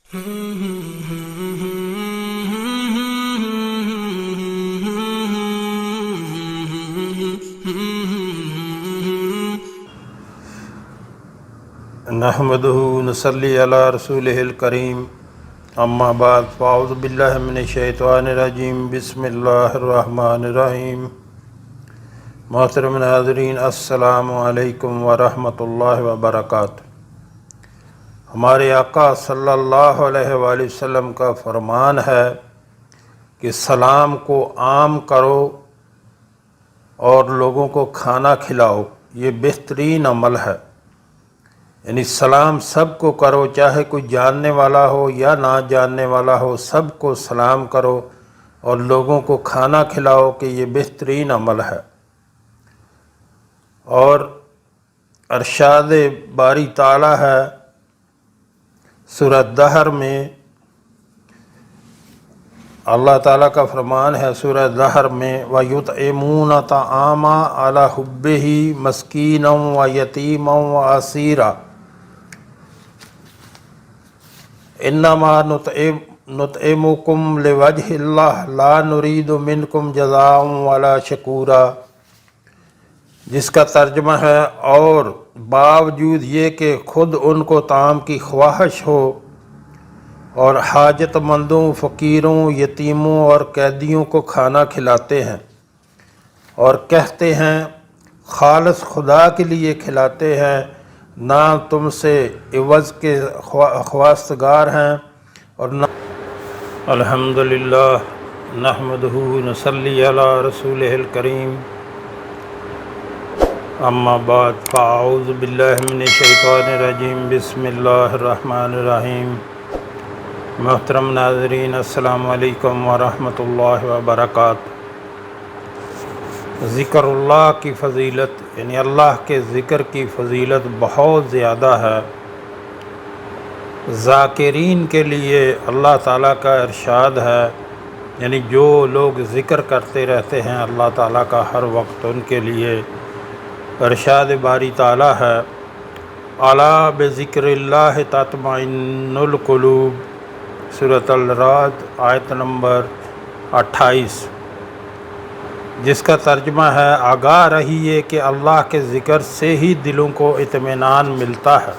نحمدہ نصلی علی رسولہ الکریم اما بعد فاعوذ باللہ من الشیطان الرجیم بسم اللہ الرحمن الرحیم۔ محترم ناظرین، السلام علیکم ورحمۃ اللہ وبرکاتہ۔ ہمارے آقا صلی اللہ علیہ وآلہ وسلم کا فرمان ہے کہ سلام کو عام کرو اور لوگوں کو کھانا کھلاؤ، یہ بہترین عمل ہے۔ یعنی سلام سب کو کرو، چاہے کوئی جاننے والا ہو یا نہ جاننے والا ہو، سب کو سلام کرو اور لوگوں کو کھانا کھلاؤ کہ یہ بہترین عمل ہے۔ اور ارشاد باری تعالی ہے سورہ دہر میں، اللہ تعالیٰ کا فرمان ہے سورہ دہر میں وَيُطْعِمُونَ الطَّعَامَ عَلَىٰ حُبِّهِ مِسْكِينًا وَيَتِيمًا وَأَسِيرًا انما نطعمکم لوجہ اللہ لا نرید منکم جزاء ولا شکورا، جس کا ترجمہ ہے اور باوجود یہ کہ خود ان کو طعام کی خواہش ہو اور حاجت مندوں، فقیروں، یتیموں اور قیدیوں کو کھانا کھلاتے ہیں اور کہتے ہیں خالص خدا کے لیے کھلاتے ہیں، نہ تم سے عوض کے خواستگار ہیں اور نہ۔ الحمدللہ نحمدہ نصلی علی رسولہ الکریم اما بعد فاعوذ باللہ من الشیطان الرجیم بسم اللہ الرحمن الرحیم۔ محترم ناظرین، السلام علیکم ورحمۃ اللہ وبرکاتہ۔ ذکر اللہ کی فضیلت، یعنی اللہ کے ذکر کی فضیلت بہت زیادہ ہے۔ ذاکرین کے لیے اللہ تعالیٰ کا ارشاد ہے، یعنی جو لوگ ذکر کرتے رہتے ہیں اللہ تعالیٰ کا ہر وقت، ان کے لیے ارشاد باری تعالیٰ ہے الا بذکر اللہ تطمئن القلوب، سورۃ الرعد آیت نمبر 28، جس کا ترجمہ ہے آگاہ رہیے کہ اللہ کے ذکر سے ہی دلوں کو اطمینان ملتا ہے۔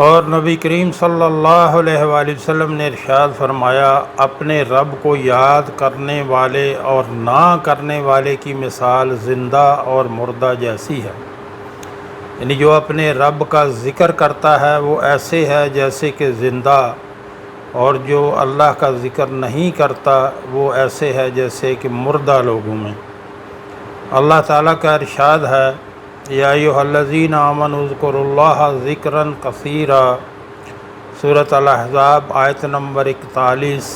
اور نبی کریم صلی اللہ علیہ وآلہ وسلم نے ارشاد فرمایا اپنے رب کو یاد کرنے والے اور نہ کرنے والے کی مثال زندہ اور مردہ جیسی ہے۔ یعنی جو اپنے رب کا ذکر کرتا ہے وہ ایسے ہے جیسے کہ زندہ، اور جو اللہ کا ذکر نہیں کرتا وہ ایسے ہے جیسے کہ مردہ لوگوں میں۔ اللہ تعالیٰ کا ارشاد ہے یا ایھا الذین آمنوا اذکروا اللہ ذکرا کثیرا، سورۃ الاحزاب آیت نمبر 41،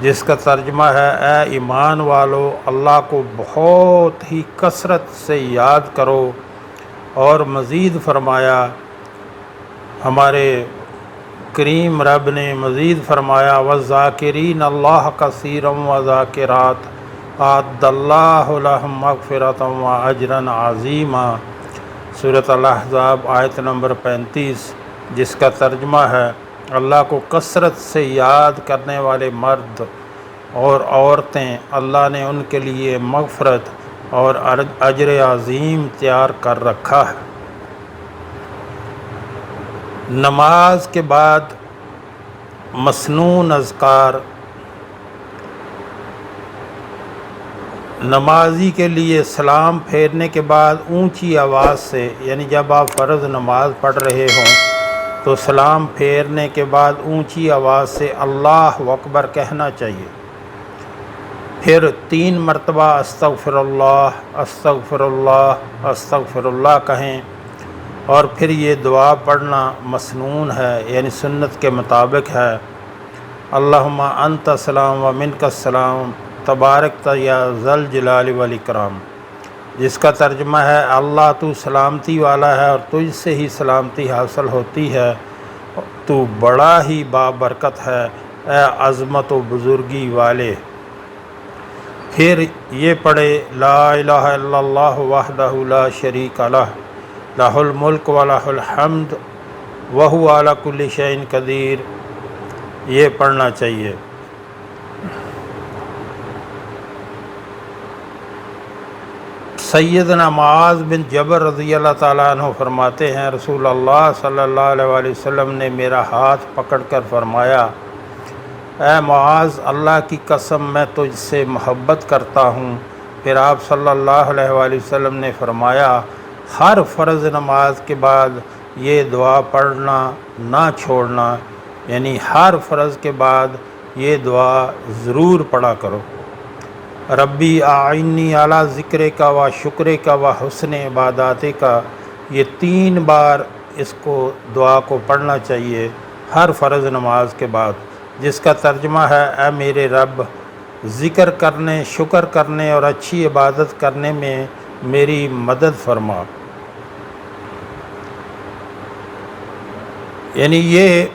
جس کا ترجمہ ہے اے ایمان والو اللہ کو بہت ہی کثرت سے یاد کرو۔ اور مزید فرمایا، ہمارے کریم رب نے مزید فرمایا وَالذَّاکِرِینَ اللَّهَ کَثِیرًا وَالذَّاکِرَاتِ اعَدَّ اللَّهُ لَهُم مَغْفِرَةً وَأَجْرًا عَظِیمًا، سورۃ الاحزاب آیت نمبر 35، جس کا ترجمہ ہے اللہ کو کثرت سے یاد کرنے والے مرد اور عورتیں اللہ نے ان کے لیے مغفرت اور اجر عظیم تیار کر رکھا ہے۔ نماز کے بعد مسنون اذکار، نمازی کے لیے سلام پھیرنے کے بعد اونچی آواز سے، یعنی جب آپ فرض نماز پڑھ رہے ہوں تو سلام پھیرنے کے بعد اونچی آواز سے اللہ اکبر کہنا چاہیے، پھر 3 مرتبہ استغفر اللہ استغفر اللہ استغفر اللہ کہیں، اور پھر یہ دعا پڑھنا مسنون ہے، یعنی سنت کے مطابق ہے اللہم انت السلام و منک السلام تبارکت یا ذل جلال والاکرام، جس کا ترجمہ ہے اللہ تو سلامتی والا ہے اور تجھ سے ہی سلامتی حاصل ہوتی ہے، تو بڑا ہی بابرکت ہے اے عظمت و بزرگی والے۔ پھر یہ پڑھے لا الہ الا اللہ وحدہ لا شریک لہ لہ الملک و لہ الحمد وہو علی کل شیء قدیر، یہ پڑھنا چاہیے۔ سیدنا معاذ بن جبل رضی اللہ تعالیٰ عنہ فرماتے ہیں رسول اللہ صلی اللہ علیہ وآلہ وسلم نے میرا ہاتھ پکڑ کر فرمایا، اے معاذ، اللہ کی قسم میں تجھ سے محبت کرتا ہوں۔ پھر آپ صلی اللہ علیہ وآلہ وسلم نے فرمایا، ہر فرض نماز کے بعد یہ دعا پڑھنا نہ چھوڑنا، یعنی ہر فرض کے بعد یہ دعا ضرور پڑھا کرو۔ ربی اعنی علی ذکرک و شکرک و حسن عباداتک، یہ 3 بار اس کو دعا کو پڑھنا چاہیے ہر فرض نماز کے بعد، جس کا ترجمہ ہے، اے میرے رب، ذکر کرنے، شکر کرنے اور اچھی عبادت کرنے میں میری مدد فرما۔ یعنی یہ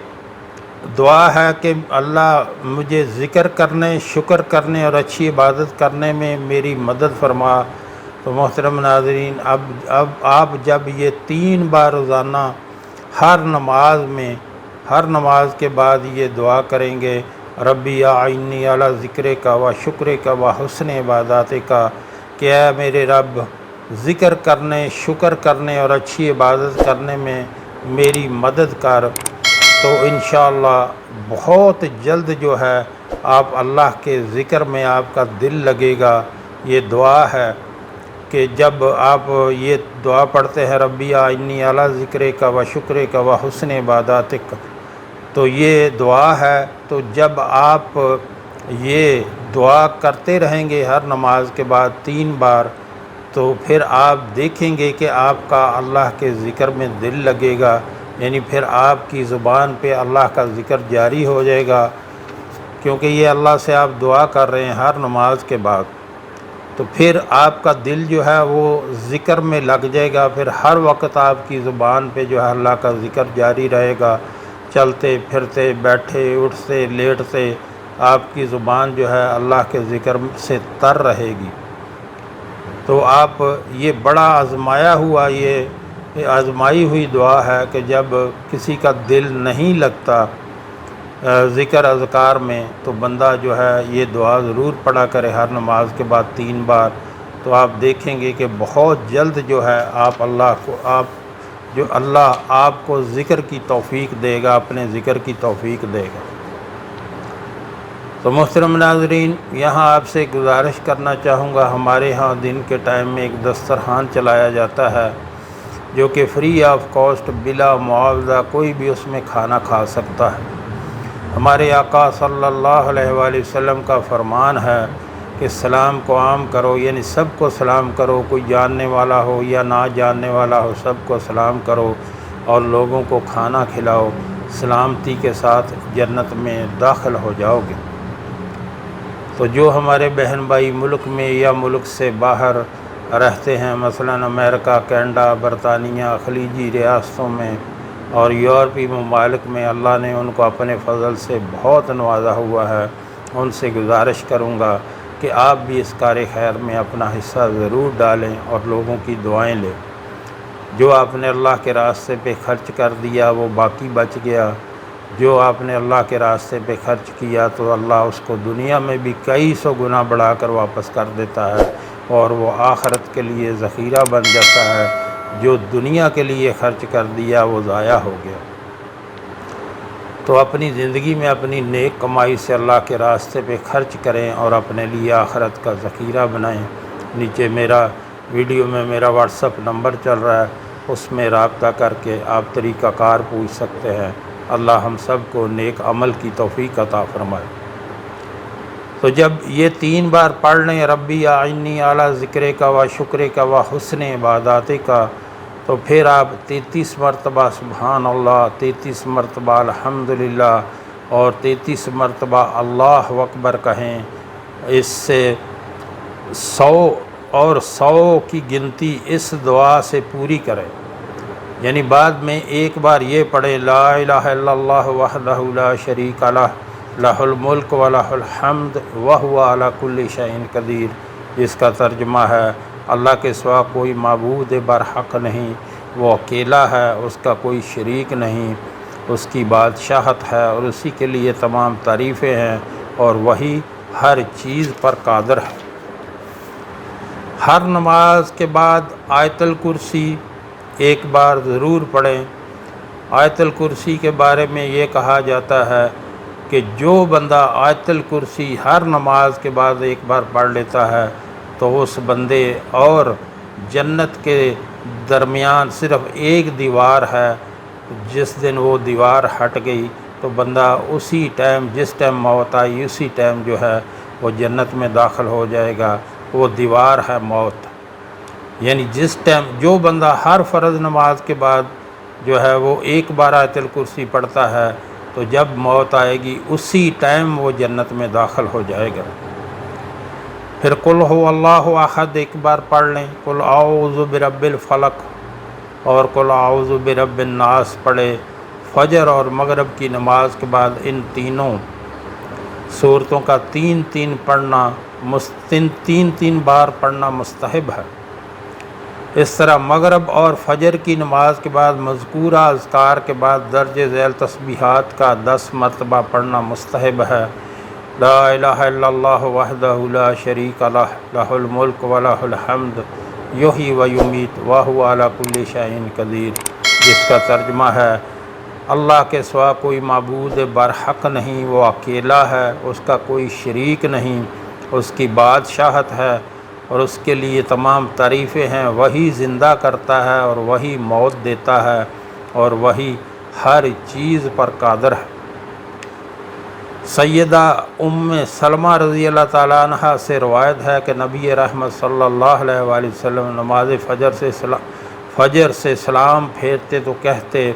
دعا ہے کہ اللہ مجھے ذکر کرنے، شکر کرنے اور اچھی عبادت کرنے میں میری مدد فرما۔ تو محترم ناظرین، اب آپ جب یہ 3 بار روزانہ ہر نماز کے بعد یہ دعا کریں گے، ربی اعنی علی ذکرک و شکرک و حسن عباداتک، کہ اے میرے رب، ذکر کرنے، شکر کرنے اور اچھی عبادت کرنے میں میری مدد کر، تو انشاءاللہ بہت جلد جو ہے آپ اللہ کے ذکر میں آپ کا دل لگے گا۔ یہ دعا ہے کہ جب آپ یہ دعا پڑھتے ہیں، ربی اعنی علی ذکرک و شکرک و حسن عباداتک، تو یہ دعا ہے، تو جب آپ یہ دعا کرتے رہیں گے ہر نماز کے بعد 3 بار، تو پھر آپ دیکھیں گے کہ آپ کا اللہ کے ذکر میں دل لگے گا، یعنی پھر آپ کی زبان پہ اللہ کا ذکر جاری ہو جائے گا، کیونکہ یہ اللہ سے آپ دعا کر رہے ہیں ہر نماز کے بعد، تو پھر آپ کا دل جو ہے وہ ذکر میں لگ جائے گا، پھر ہر وقت آپ کی زبان پہ جو ہے اللہ کا ذکر جاری رہے گا، چلتے پھرتے، بیٹھے اٹھتے لیٹتے آپ کی زبان جو ہے اللہ کے ذکر سے تر رہے گی۔ تو آپ یہ بڑا آزمائی ہوئی دعا ہے کہ جب کسی کا دل نہیں لگتا ذکر اذکار میں، تو بندہ جو ہے یہ دعا ضرور پڑھا کرے ہر نماز کے بعد 3 بار، تو آپ دیکھیں گے کہ بہت جلد جو ہے اللہ آپ کو ذکر کی توفیق دے گا، اپنے ذکر کی توفیق دے گا۔ تو محترم ناظرین، یہاں آپ سے گزارش کرنا چاہوں گا، ہمارے ہاں دن کے ٹائم میں ایک دسترخوان چلایا جاتا ہے جو کہ فری آف کاسٹ، بلا معاوضہ کوئی بھی اس میں کھانا کھا سکتا ہے۔ ہمارے آقا صلی اللہ علیہ وآلہ وسلم کا فرمان ہے کہ سلام کو عام کرو، یعنی سب کو سلام کرو، کوئی جاننے والا ہو یا نہ جاننے والا ہو، سب کو سلام کرو اور لوگوں کو کھانا کھلاؤ، سلامتی کے ساتھ جنت میں داخل ہو جاؤ گے۔ تو جو ہمارے بہن بھائی ملک میں یا ملک سے باہر رہتے ہیں، مثلا امریکہ، کینیڈا، برطانیہ، خلیجی ریاستوں میں اور یورپی ممالک میں اللہ نے ان کو اپنے فضل سے بہت نوازا ہوا ہے، ان سے گزارش کروں گا کہ آپ بھی اس کار خیر میں اپنا حصہ ضرور ڈالیں اور لوگوں کی دعائیں لیں۔ جو آپ نے اللہ کے راستے پہ خرچ کر دیا وہ باقی بچ گیا، جو آپ نے اللہ کے راستے پہ خرچ کیا تو اللہ اس کو دنیا میں بھی کئی 100 گنا بڑھا کر واپس کر دیتا ہے، اور وہ آخرت کے لیے ذخیرہ بن جاتا ہے۔ جو دنیا کے لیے خرچ کر دیا وہ ضائع ہو گیا۔ تو اپنی زندگی میں اپنی نیک کمائی سے اللہ کے راستے پہ خرچ کریں اور اپنے لیے آخرت کا ذخیرہ بنائیں۔ نیچے ویڈیو میں میرا واٹس اپ نمبر چل رہا ہے، اس میں رابطہ کر کے آپ طریقہ کار پوچھ سکتے ہیں۔ اللہ ہم سب کو نیک عمل کی توفیق عطا فرمائے۔ تو جب یہ 3 بار پڑھ لیں، ربی اعنی علی ذکرک و شکرک و حسن عباداتک، تو پھر آپ 33 مرتبہ سبحان اللہ، 33 مرتبہ الحمدللہ اور 33 مرتبہ اللہ اکبر کہیں۔ اس سے 100 کی گنتی اس دعا سے پوری کریں، یعنی بعد میں ایک بار یہ پڑھے، لا الہ الا اللہ وحدہ لا شریک لہ، لہ الملک و لہ الحمد وہو علی کل شیء قدیر، جس کا ترجمہ ہے، اللہ کے سوا کوئی معبود برحق نہیں، وہ اکیلا ہے، اس کا کوئی شریک نہیں، اس کی بادشاہت ہے اور اسی کے لیے تمام تعریفیں ہیں، اور وہی ہر چیز پر قادر ہے۔ ہر نماز کے بعد آیت الکرسی ایک بار ضرور پڑھیں۔ آیت الکرسی کے بارے میں یہ کہا جاتا ہے کہ جو بندہ آیت الکرسی ہر نماز کے بعد ایک بار پڑھ لیتا ہے تو اس بندے اور جنت کے درمیان صرف ایک دیوار ہے، جس دن وہ دیوار ہٹ گئی تو بندہ اسی ٹائم، جس ٹائم موت آئی اسی ٹائم جو ہے وہ جنت میں داخل ہو جائے گا۔ وہ دیوار ہے موت، یعنی جس ٹائم جو بندہ ہر فرض نماز کے بعد جو ہے وہ ایک بار آیت الکرسی پڑھتا ہے تو جب موت آئے گی اسی ٹائم وہ جنت میں داخل ہو جائے گا۔ پھر قل هو اللہ احد ایک بار پڑھ لیں، قل اعوذ برب الفلق اور قل اعوذ برب الناس پڑھے۔ فجر اور مغرب کی نماز کے بعد ان تینوں صورتوں کا تین بار پڑھنا مستحب ہے۔ اس طرح مغرب اور فجر کی نماز کے بعد مذکورہ اذکار کے بعد درج ذیل تسبیحات کا 10 مرتبہ پڑھنا مستحب ہے۔ لا الہ الا اللہ وحدہ لا شریک لہ، لہ الملک و لہ الحمد یحیی و یمیت وہو علی کل شیء قدیر، جس کا ترجمہ ہے اللہ کے سوا کوئی معبود برحق نہیں، وہ اکیلا ہے، اس کا کوئی شریک نہیں، اس کی بادشاہت ہے اور اس کے لیے تمام تعریفیں ہیں، وہی زندہ کرتا ہے اور وہی موت دیتا ہے اور وہی ہر چیز پر قادر ہے۔ سیدہ ام سلمہ رضی اللہ تعالیٰ عنہ سے روایت ہے کہ نبی رحمت صلی اللہ علیہ وآلہ وسلم نماز فجر سے سلام پھیرتے تو کہتے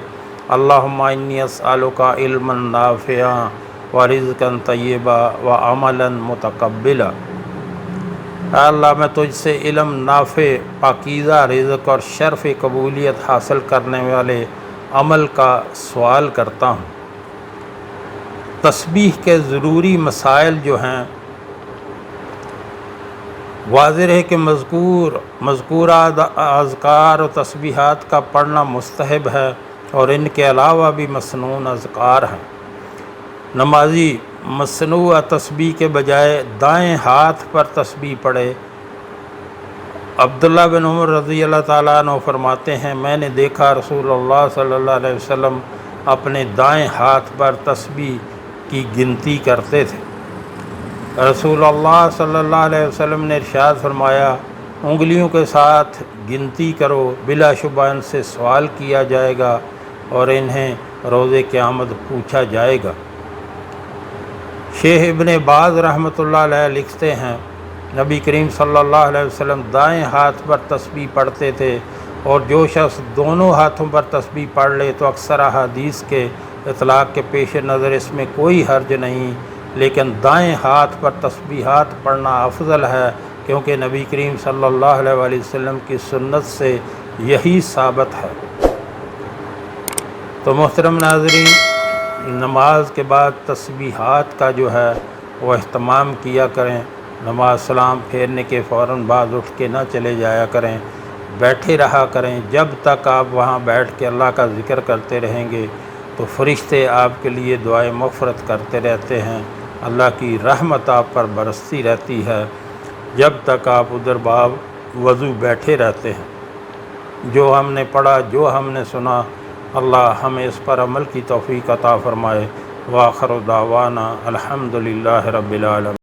اللہم انی اسألک علما نافعا ورزقا طیبا وعملا متقبلا، اے اللہ میں تجھ سے علم نافع، پاکیزہ رزق اور شرف قبولیت حاصل کرنے والے عمل کا سوال کرتا ہوں۔ تسبیح کے ضروری مسائل جو ہیں، واضح ہے کہ مذکورہ اذکار و تسبیحات کا پڑھنا مستحب ہے اور ان کے علاوہ بھی مسنون اذکار ہیں۔ نمازی مصنوع تسبیح کے بجائے دائیں ہاتھ پر تسبیح پڑھے۔ عبداللہ بن عمر رضی اللہ تعالیٰ عنہ فرماتے ہیں میں نے دیکھا رسول اللہ صلی اللہ علیہ وسلم اپنے دائیں ہاتھ پر تسبیح کی گنتی کرتے تھے۔ رسول اللہ صلی اللہ علیہ وسلم نے ارشاد فرمایا انگلیوں کے ساتھ گنتی کرو، بلا شبہ ان سے سوال کیا جائے گا اور انہیں روز قیامت پوچھا جائے گا۔ شیخ ابن باز رحمۃ اللہ علیہ لکھتے ہیں نبی کریم صلی اللہ علیہ وسلم دائیں ہاتھ پر تسبیح پڑھتے تھے، اور جو شخص دونوں ہاتھوں پر تسبیح پڑھ لے تو اکثر احادیث کے اطلاق کے پیش نظر اس میں کوئی حرج نہیں، لیکن دائیں ہاتھ پر تسبیحات پڑھنا افضل ہے، کیونکہ نبی کریم صلی اللہ علیہ وآلہ وسلم کی سنت سے یہی ثابت ہے۔ تو محترم ناظرین، نماز کے بعد تسبیحات کا جو ہے وہ اہتمام کیا کریں۔ نماز سلام پھیرنے کے فوراً بعد اٹھ کے نہ چلے جایا کریں، بیٹھے رہا کریں۔ جب تک آپ وہاں بیٹھ کے اللہ کا ذکر کرتے رہیں گے تو فرشتے آپ کے لیے دعائے مغفرت کرتے رہتے ہیں، اللہ کی رحمت آپ پر برستی رہتی ہے جب تک آپ ادھر باب وضو بیٹھے رہتے ہیں۔ جو ہم نے پڑھا، جو ہم نے سنا، اللہ ہمیں اس پر عمل کی توفیق عطا فرمائے۔ وآخر دعوانا الحمدللہ رب العالمین۔